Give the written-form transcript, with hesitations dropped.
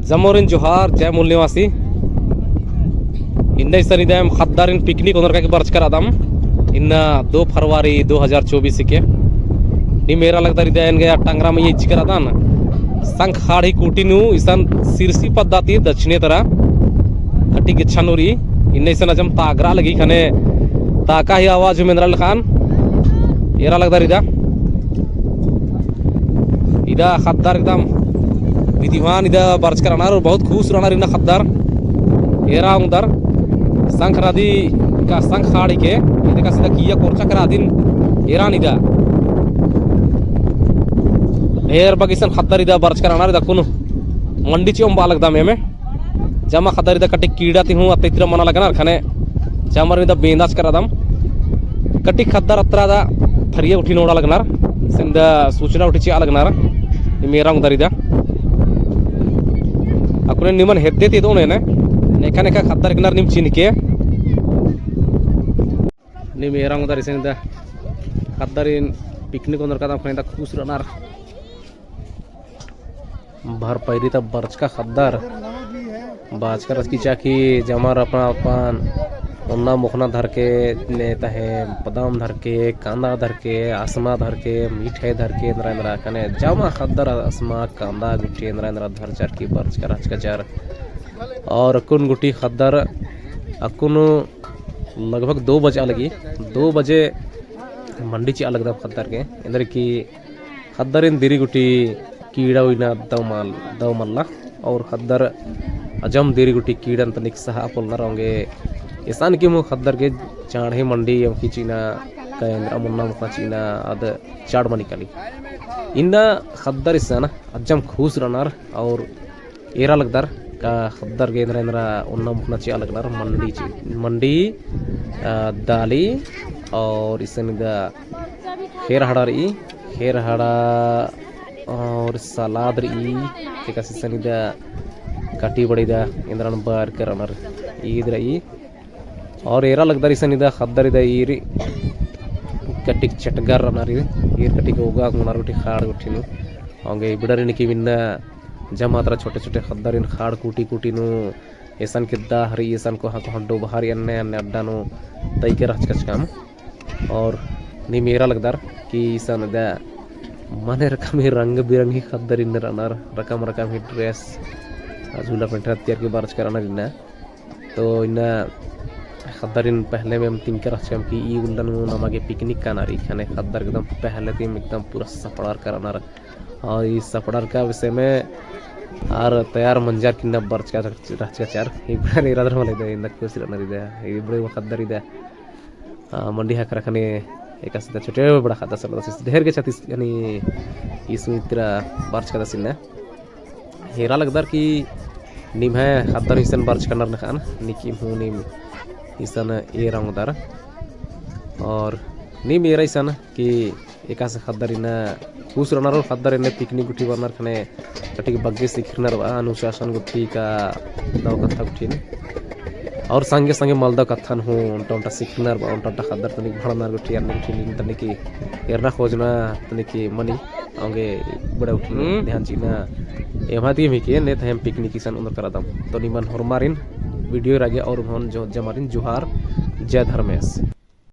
जमोरिन जोहार जय मूल निवासी इन सनिदम खद्दारिन पिकनिक उनर का बर्च कर आदम इन 2 फरवरी 2024 के नी मेरा लगता है इन गया टांगरा में ये जिक्र आदान संख हाड़ी कुटिनु इसन सिरसी पद्धति दक्षिणी तरह कटी गिच्छानुरी इन सन अजम तागरा लगी खने ताका ही आवाज मेंद्रल खान एरा लगता रिदा इदा खद्दार एकदम विधिवान इदा बर्च कर और बहुत खुश रहना रिना खद्दार एरा उंदर संख रादी का संख हाड़ी के इधर का सीधा किया कोर्चा करा दिन एरा निदा ढेर बगिसन खद्दार इदा बर्च कर इदा कुन मंडी चोम बालक दामे में जमा खद्दार इदा कटी कीड़ा ती हूँ अतित्र मना लगना खाने जमर इदा बेंदाच कर दम कटी खद्दार अत्रा दा फरिया उठी नोड़ा लगना सिंदा सूचना उठी चा लगना मेरा उंदर इदा अकुने निमन हेद्दे ती दोने ने नेका नेका खद्दार किनार निम चिन के नि मेरा उंदर इसे दा खद्दार इन पिकनिक उंदर का दाम खुश रहना भर पैरी तब बर्च का खद्दार बाज कर रस की चाकी जमार अपना अपन उन्ना मुखना धर के नेता है बदाम धर के कांदा धर के आसमा धर के मीठे धर के नरेंद्र कने जमा खद्दर आसमा कांदा गुटी नरेंद्र धर चार की बर्च कर आज का चार और अकुन गुटी खद्दर अकुन लगभग 2 बजे लगी 2 बजे मंडी ची अलग दम खद्दर के इंदर की खद्दर इन दिरी गुटी कीड़ा हुईना दव मल्ला और खद्दर अजम देरी गुटी कीड़न तनिक सहा पोलना रोंगे ईसान की मु खद्दर के चाढ़े मंडी यम की चीना कयंद्र मुन्ना मुखना चीना अद चाड़ मनी कली इन्ना खद्दर इसान अजम खुश रनार और एरा लगदार का खद्दर के इंद्रा उन्ना मुखना ची अलगदार मंडी दाली और इसन दा खेर हड़ा और सलाद री के सनिदा काटी बड़ीदा इंद्रन बार करनर ईद्रई और एरा लगदा सनिदा खद्दर इदा ईरी कटिक चटगर रनर ईर कटिक होगा गुनार गुटी खाड़ गुटिनु होंगे बिडरिन की विन्ना जमात्रा छोटे छोटे खद्दर इन खाड़ कूटी नु ऐसन के दा हरी ऐसन को हंडो बहारी अन्ने अन्ने अड्डानु तई के रचकच काम और नी मेरा लगदार कि ईसन दा मने रकम ही रंग बिरंगी खद्दर इन रनर रकम ही ड्रेस झूला पेंट त्यार के बारच कराना रिना तो इना खद्दर इन पहले में हम तीन के रचम की ई उल्लन नमागे पिकनिक का नारी खाने खद्दर एकदम पहले तीन एकदम पूरा सपड़ार कराना और इस सपड़ार का विषय में और तैयार मंजार किन्ना बर्च का रच का चार इबड़े इरादर वाले दे इंदा खुश रहना रिदा इबड़े वो खद्दर इदा मंडी हाक रखने एक असदा छोटे बड़ा खाता सब ढेर के छत्तीस यानी इसमें इतना बर्च का दसिन हेरा लगदार कि निम है खद्दर इसन बर्च करना नखान निकी हूँ निम इसन ए रंगदार और निम एरा इसन कि एका से खद्दर इना खुश रहना खद्दर इन्हें पिकनिक गुटी बनर खने कटी बग्गे सीखना अनुशासन गुटी का दाव कथा गुटी और संगे संगे मलदा कथन हूँ उनटा सीखना उनटा खद्दर तनिक भड़ना गुटी अन्य गुटी तनिकी एरना खोजना तनिकी मनी आगे बड़े उठने ध्यान चीना एमाती में के नेत हम पिकनिक किसान उनर करादम तो निमन हरमारिन वीडियो रागे और जो जमारिन जोहार जय धर्मेश।